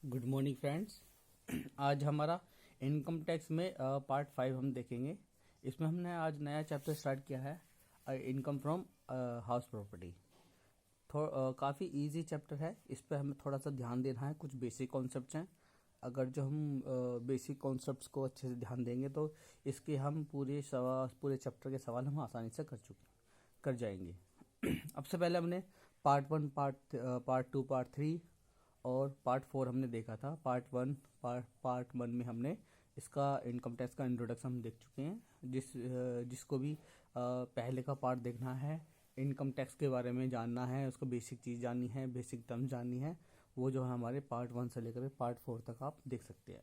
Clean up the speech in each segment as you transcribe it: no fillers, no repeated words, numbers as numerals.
Good morning friends. आज हमारा income tax में पार्ट 5 हम देखेंगे। इसमें हमने आज नया चैप्टर स्टार्ट किया है, इनकम फ्रॉम हाउस प्रॉपर्टी। काफ़ी इजी चैप्टर है। इस पर हमें थोड़ा सा ध्यान देना है। कुछ बेसिक कॉन्सेप्ट्स हैं। अगर जो हम बेसिक कॉन्सेप्ट्स को अच्छे से ध्यान देंगे तो इसके हम पूरे चैप्टर के सवाल हम आसानी से कर जाएंगे। अब से पहले हमने पार्ट 1, पार्ट 2, पार्ट 3 और पार्ट 4 हमने देखा था। पार्ट 1 में हमने इसका इनकम टैक्स का इंट्रोडक्शन हम देख चुके हैं। जिसको भी पहले का पार्ट देखना है, इनकम टैक्स के बारे में जानना है, उसको बेसिक चीज़ जाननी है, बेसिक टर्म जाननी है, वो जो है हमारे पार्ट 1 से लेकर पार्ट 4 तक आप देख सकते हैं।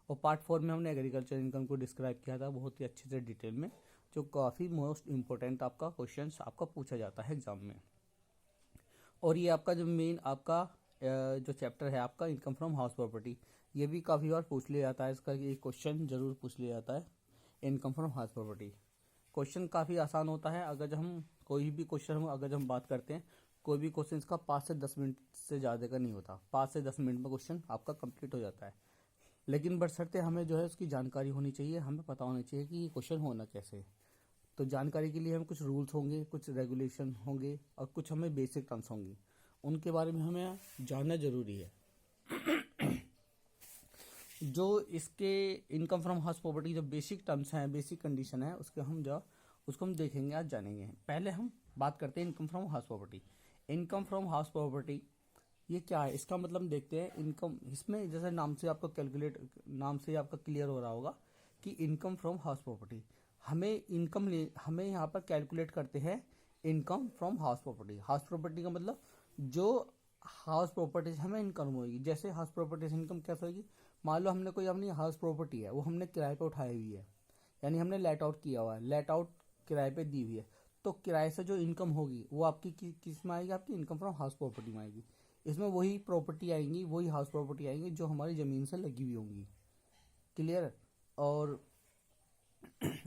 और पार्ट 4 में हमने एग्रीकल्चर इनकम को डिस्क्राइब किया था बहुत ही अच्छे से डिटेल में, जो काफ़ी मोस्ट इम्पोर्टेंट आपका क्वेश्चन आपका पूछा जाता है एग्जाम में। और ये आपका जो मेन आपका जो चैप्टर है आपका इनकम फ्रॉम हाउस प्रॉपर्टी, ये भी काफ़ी बार पूछ लिया जाता है। इसका एक क्वेश्चन जरूर पूछ लिया जाता है, income from house property. Question काफ़ी आसान होता है। अगर जब हम कोई भी क्वेश्चन अगर जब हम बात करते हैं, कोई भी क्वेश्चन इसका 5 से 10 मिनट से ज़्यादा का नहीं होता। 5 से 10 मिनट में क्वेश्चन आपका कंप्लीट हो जाता है। लेकिन बशर्ते हमें जो है उसकी जानकारी होनी चाहिए, हमें पता होना चाहिए कि ये क्वेश्चन होना कैसे है। तो जानकारी के लिए हमें कुछ रूल्स होंगे, कुछ रेगुलेशन होंगे और कुछ हमें बेसिक टर्म्स होंगी, उनके बारे में हमें जानना जरूरी है। जो इसके इनकम फ्रॉम हाउस प्रॉपर्टी जो बेसिक टर्म्स हैं, बेसिक कंडीशन है, उसको हम देखेंगे, आज जानेंगे। पहले हम बात करते हैं income from house property. Income from house property ये क्या है, इसका मतलब देखते हैं। इनकम, इसमें जैसे नाम से आपका क्लियर हो रहा होगा कि इनकम फ्रॉम हाउस प्रॉपर्टी, हमें यहाँ पर कैलकुलेट करते हैं income from house property. House property का मतलब जो हाउस प्रॉपर्टी से हमें इनकम होगी। जैसे हाउस प्रॉपर्टी से इनकम कैसे होगी, मान लो हमने कोई अपनी हाउस प्रॉपर्टी है, वो हमने किराए पे उठाई हुई है, यानी हमने लेट आउट किया हुआ है, लेट आउट किराए पे दी हुई है। तो किराए से जो इनकम होगी वो आपकी किस में आएगी, आपकी इनकम फ्रॉम हाउस प्रॉपर्टी में आएगी। इसमें वही प्रॉपर्टी आएंगी, वही हाउस प्रॉपर्टी आएंगी जो हमारी जमीन से लगी हुई होंगी। क्लियर। और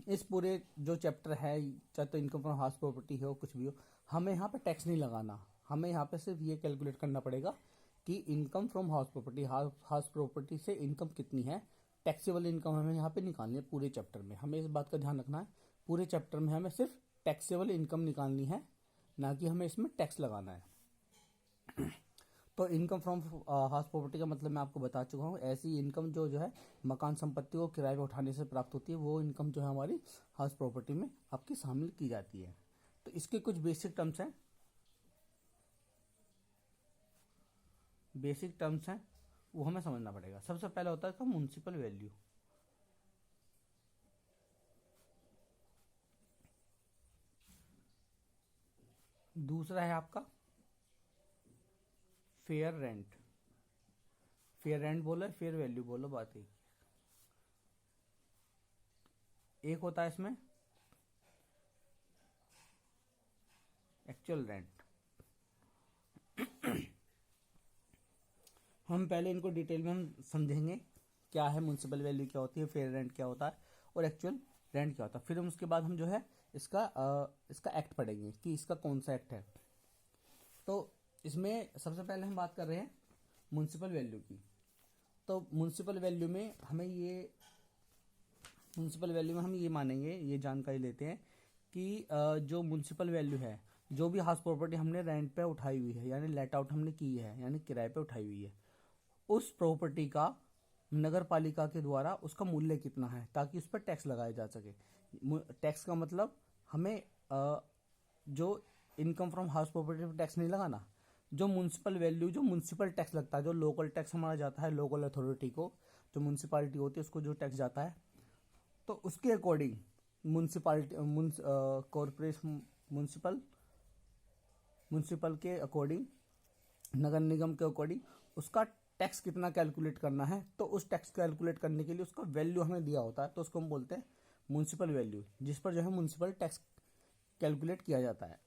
इस पूरे जो चैप्टर है, चाहे तो इनकम फ्रॉम हाउस प्रॉपर्टी हो, कुछ भी हो, हमें यहाँ पे टैक्स नहीं लगाना। हमें यहाँ पे सिर्फ ये कैलकुलेट करना पड़ेगा कि इनकम फ्रॉम हाउस प्रॉपर्टी से इनकम कितनी है। टैक्सेबल इनकम हमें यहाँ पे निकालनी है। पूरे चैप्टर में हमें इस बात का ध्यान रखना है, पूरे चैप्टर में हमें सिर्फ टैक्सेबल इनकम निकालनी है, ना कि हमें इसमें टैक्स लगाना है। तो इनकम फ्रॉम हाउस प्रॉपर्टी का मतलब मैं आपको बता चुका हूँ। ऐसी इनकम जो है मकान संपत्ति को किराए पर उठाने से प्राप्त होती है, वो इनकम जो है हमारी हाउस प्रॉपर्टी में आपकी शामिल की जाती है। तो इसके कुछ बेसिक टर्म्स हैं, वो हमें समझना पड़ेगा। सबसे पहले होता है इसका म्युनिसिपल वैल्यू। दूसरा है आपका फेयर रेंट। फेयर रेंट बोलो, फेयर वैल्यू बोलो, बात एक होता है इसमें एक्चुअल रेंट। हम पहले इनको डिटेल में हम समझेंगे, क्या है म्युनिसिपल वैल्यू, क्या होती है, फेयर रेंट क्या होता है और एक्चुअल रेंट क्या होता है। फिर हम उसके बाद हम जो है इसका एक्ट पढ़ेंगे कि इसका कौन सा एक्ट है। तो इसमें सबसे पहले हम बात कर रहे हैं म्युनिसिपल वैल्यू की। तो म्युनिसिपल वैल्यू में हम ये मानेंगे, ये जानकारी लेते हैं कि जो म्युनिसिपल वैल्यू है, जो भी हाउस प्रॉपर्टी हमने रेंट पे उठाई हुई है, यानी लेट आउट हमने की है, यानी किराए पे उठाई हुई है, उस प्रॉपर्टी का नगर पालिका के द्वारा उसका मूल्य कितना है, ताकि उस पर टैक्स लगाया जा सके। टैक्स का मतलब हमें जो इनकम फ्रॉम हाउस प्रॉपर्टी पर टैक्स नहीं लगाना, जो म्युनिसिपल वैल्यू, जो म्युनिसिपल टैक्स लगता है, जो लोकल टैक्स हमारा जाता है लोकल अथॉरिटी को, जो म्युनिसिपालिटी होती है उसको जो टैक्स जाता है, तो उसके अकॉर्डिंग म्युनिसिपालिटी कॉर्पोरेशन म्युनिसिपल के अकॉर्डिंग, नगर निगम के अकॉर्डिंग उसका टैक्स कितना कैलकुलेट करना है। तो उस टैक्स कैलकुलेट करने के लिए उसका वैल्यू हमें दिया होता है, तो उसको हम बोलते हैं म्युनिसिपल वैल्यू, जिस पर जो है म्युनिसिपल टैक्स कैलकुलेट किया जाता है।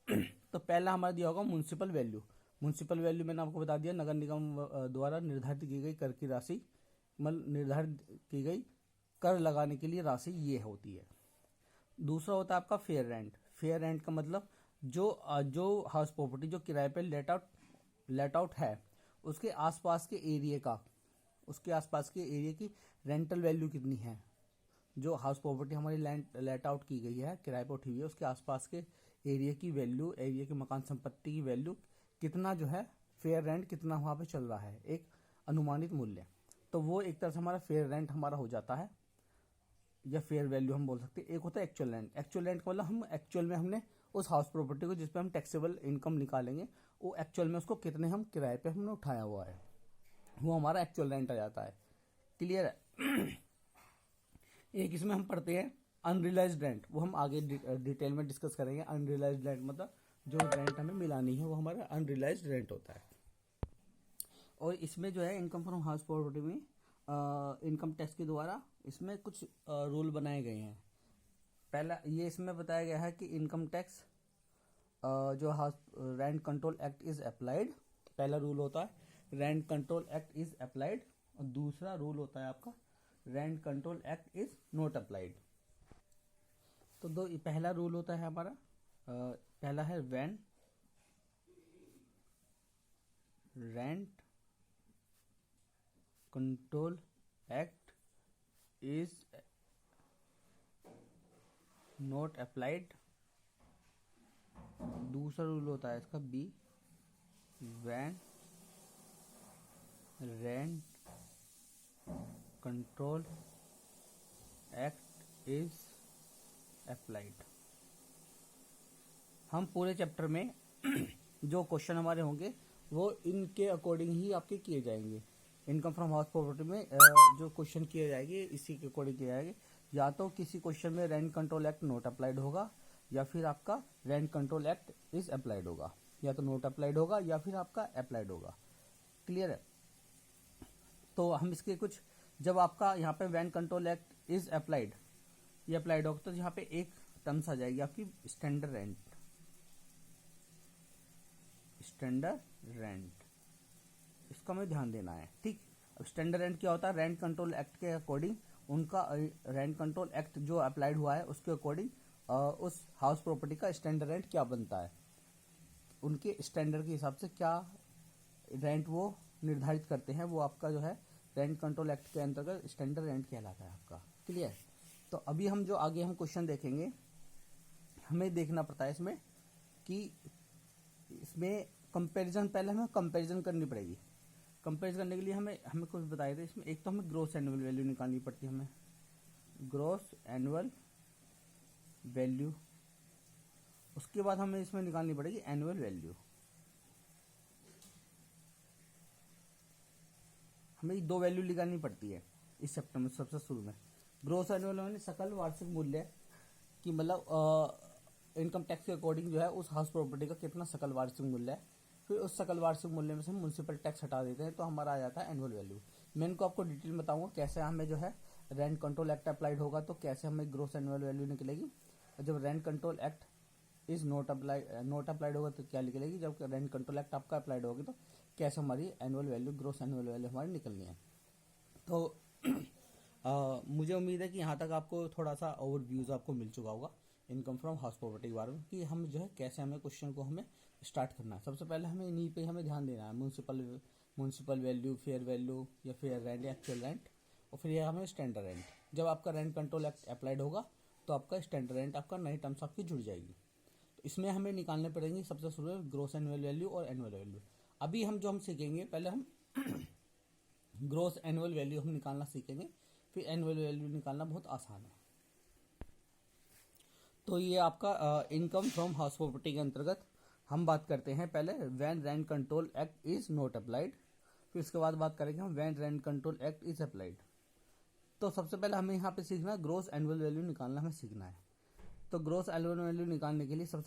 तो पहला हमारा दिया होगा म्युनिसिपल वैल्यू। म्युनिसिपल वैल्यू मैंने आपको बता दिया, नगर निगम द्वारा निर्धारित की गई कर की राशि, मतलब निर्धारित की गई कर लगाने के लिए राशि ये होती है। दूसरा होता है आपका फेयर रेंट। फेयर रेंट का मतलब जो हाउस प्रॉपर्टी जो किराए पे लेट आउट है, उसके आसपास के एरिया का, उसके आसपास के एरिया की रेंटल वैल्यू कितनी है। जो हाउस प्रॉपर्टी हमारी लेट आउट की गई है, किराए पर उठी हुई है, उसके आसपास के एरिया की वैल्यू, एरिया के मकान संपत्ति की वैल्यू कितना जो है फेयर रेंट कितना वहाँ पे चल रहा है, एक अनुमानित मूल्य। तो वो एक तरह से हमारा फेयर रेंट हमारा हो जाता है, या फेयर वैल्यू हम बोल सकते हैं। एक होता है एक्चुअल रेंट। एक्चुअल रेंट का मतलब हम एक्चुअल में हमने उस हाउस प्रॉपर्टी को जिस पे हम टैक्सेबल इनकम निकालेंगे, वो एक्चुअल में उसको कितने हम किराए पे हमने उठाया हुआ है, वो हमारा एक्चुअल रेंट आ जाता है। क्लियर है। एक इसमें हम पढ़ते हैं अनरियलाइज्ड रेंट, वो हम आगे डिटेल में डिस्कस करेंगे। अनरियलाइज्ड रेंट मतलब जो रेंट हमें मिला नहीं है, वो हमारा अनरियलाइज्ड रेंट होता है। और इसमें जो है इनकम फ्रॉम हाउस प्रॉपर्टी में इनकम टैक्स के द्वारा इसमें कुछ रूल बनाए गए हैं। पहला ये इसमें बताया गया है कि इनकम टैक्स जो house rent control act is applied, पहला रूल होता है rent control act is applied, और दूसरा रूल होता है आपका rent control act is not applied. तो दो पहला रूल होता है हमारा, पहला है when rent control act is not applied. दूसरा रूल होता है इसका B, when rent control act is applied. हम पूरे चैप्टर में जो क्वेश्चन हमारे होंगे वो इनके अकॉर्डिंग ही आपके किए जाएंगे। इनकम फ्रॉम हाउस प्रॉपर्टी में जो क्वेश्चन किए जाएंगे इसी के अकॉर्डिंग किए जाएंगे। या तो किसी क्वेश्चन में rent control act not applied होगा, या फिर आपका rent control act is applied होगा, या तो नॉट अप्लाइड होगा या फिर आपका अप्लाइड होगा। क्लियर है। तो हम इसके कुछ, जब आपका यहाँ पे rent control act is applied, ये अप्लाइड होगा, तो यहाँ पे एक टर्म्स आ जाएगी आपकी स्टैंडर्ड रेंट। स्टैंडर्ड रेंट, इसका हमें ध्यान देना है। ठीक। अब स्टैंडर्ड रेंट क्या होता है, रेंट कंट्रोल एक्ट के अकॉर्डिंग उनका रेंट कंट्रोल एक्ट जो अप्लाइड हुआ है उसके अकॉर्डिंग उस हाउस प्रॉपर्टी का स्टैंडर्ड रेंट क्या बनता है, उनके स्टैंडर्ड के हिसाब से क्या रेंट वो निर्धारित करते हैं, वो आपका जो है रेंट कंट्रोल एक्ट के अंतर्गत स्टैंडर्ड रेंट कहलाता है आपका। क्लियर। तो अभी हम जो आगे हम क्वेश्चन देखेंगे, हमें देखना पड़ता है इसमें कि इसमें कंपैरिजन, पहले हमें कंपैरिजन करनी पड़ेगी। कंपेयर करने के लिए हमें कुछ बताए थे इसमें। एक तो हमें ग्रोस एनुअल वैल्यू निकालनी पड़ती है, हमें ग्रोस एनुअल वैल्यू। उसके बाद हमें इसमें निकालनी पड़ेगी एनुअल वैल्यू। हमें दो वैल्यू निकालनी पड़ती है इस चैप्टर में सबसे शुरू में। ग्रोस एनुअल मैंने सकल वार्षिक मूल्य कि मतलब इनकम टैक्स के अकॉर्डिंग जो है उस हाउस प्रॉपर्टी का कितना सकल वार्षिक मूल्य है, फिर उस सकल वार्षिक मूल्य में से म्युनिसिपल टैक्स हटा देते हैं तो हमारा आ जाता है एनुअल वैल्यू। मैं इनको आपको डिटेल में बताऊंगा कैसे हमें जो है रेंट कंट्रोल एक्ट अप्लाइड होगा तो कैसे हमें ग्रोस एनुअल वैल्यू निकलेगी, और जब rent control act is not applied होगा तो क्या निकलेगी, जब रेंट कंट्रोल एक्ट आपका अप्लाइड होगी तो कैसे हमारी annual value, gross annual value हमारी निकलनी है। तो मुझे उम्मीद है कि यहाँ तक आपको थोड़ा सा ओवरव्यूज आपको मिल चुका होगा इनकम फ्रॉम हाउस प्रॉपर्टी के बारे में, कि हम जो है कैसे हमें क्वेश्चन को हमें स्टार्ट करना है। सबसे पहले हमें इन्हीं पे हमें ध्यान देना है, म्यूनसिपल वैल्यू, फेयर वैल्यू या फेयर रेंट या एक्चुअल रेंट, और फिर यह हमें स्टैंडर्ड रेंट। जब आपका रेंट कंट्रोल एक्ट अप्लाइड होगा तो आपका स्टैंडर्ड रेंट, आपका नई टर्म्स आपकी जुड़ जाएगी। तो इसमें हमें निकालने पड़ेंगे सबसे शुरू में ग्रोस एनुअल वैल्यू और एनुअल वैल्यू। अभी हम जो हम सीखेंगे, पहले हम ग्रोस एनुअल वैल्यू हम निकालना सीखेंगे, फिर एनुअल वैल्यू निकालना बहुत आसान है। तो ये आपका इनकम फ्रॉम हाउस प्रॉपर्टी के अंतर्गत हम बात करते हैं पहले when rent control act is not applied, फिर उसके बाद बात करेंगे हम when rent control act is applied. तो सबसे पहले हमें यहाँ पे सीखना है ग्रोस एनुअल वैल्यू निकालना हमें सीखना है। तो ग्रोस एनुअल वैल्यू निकालने के लिए सबसे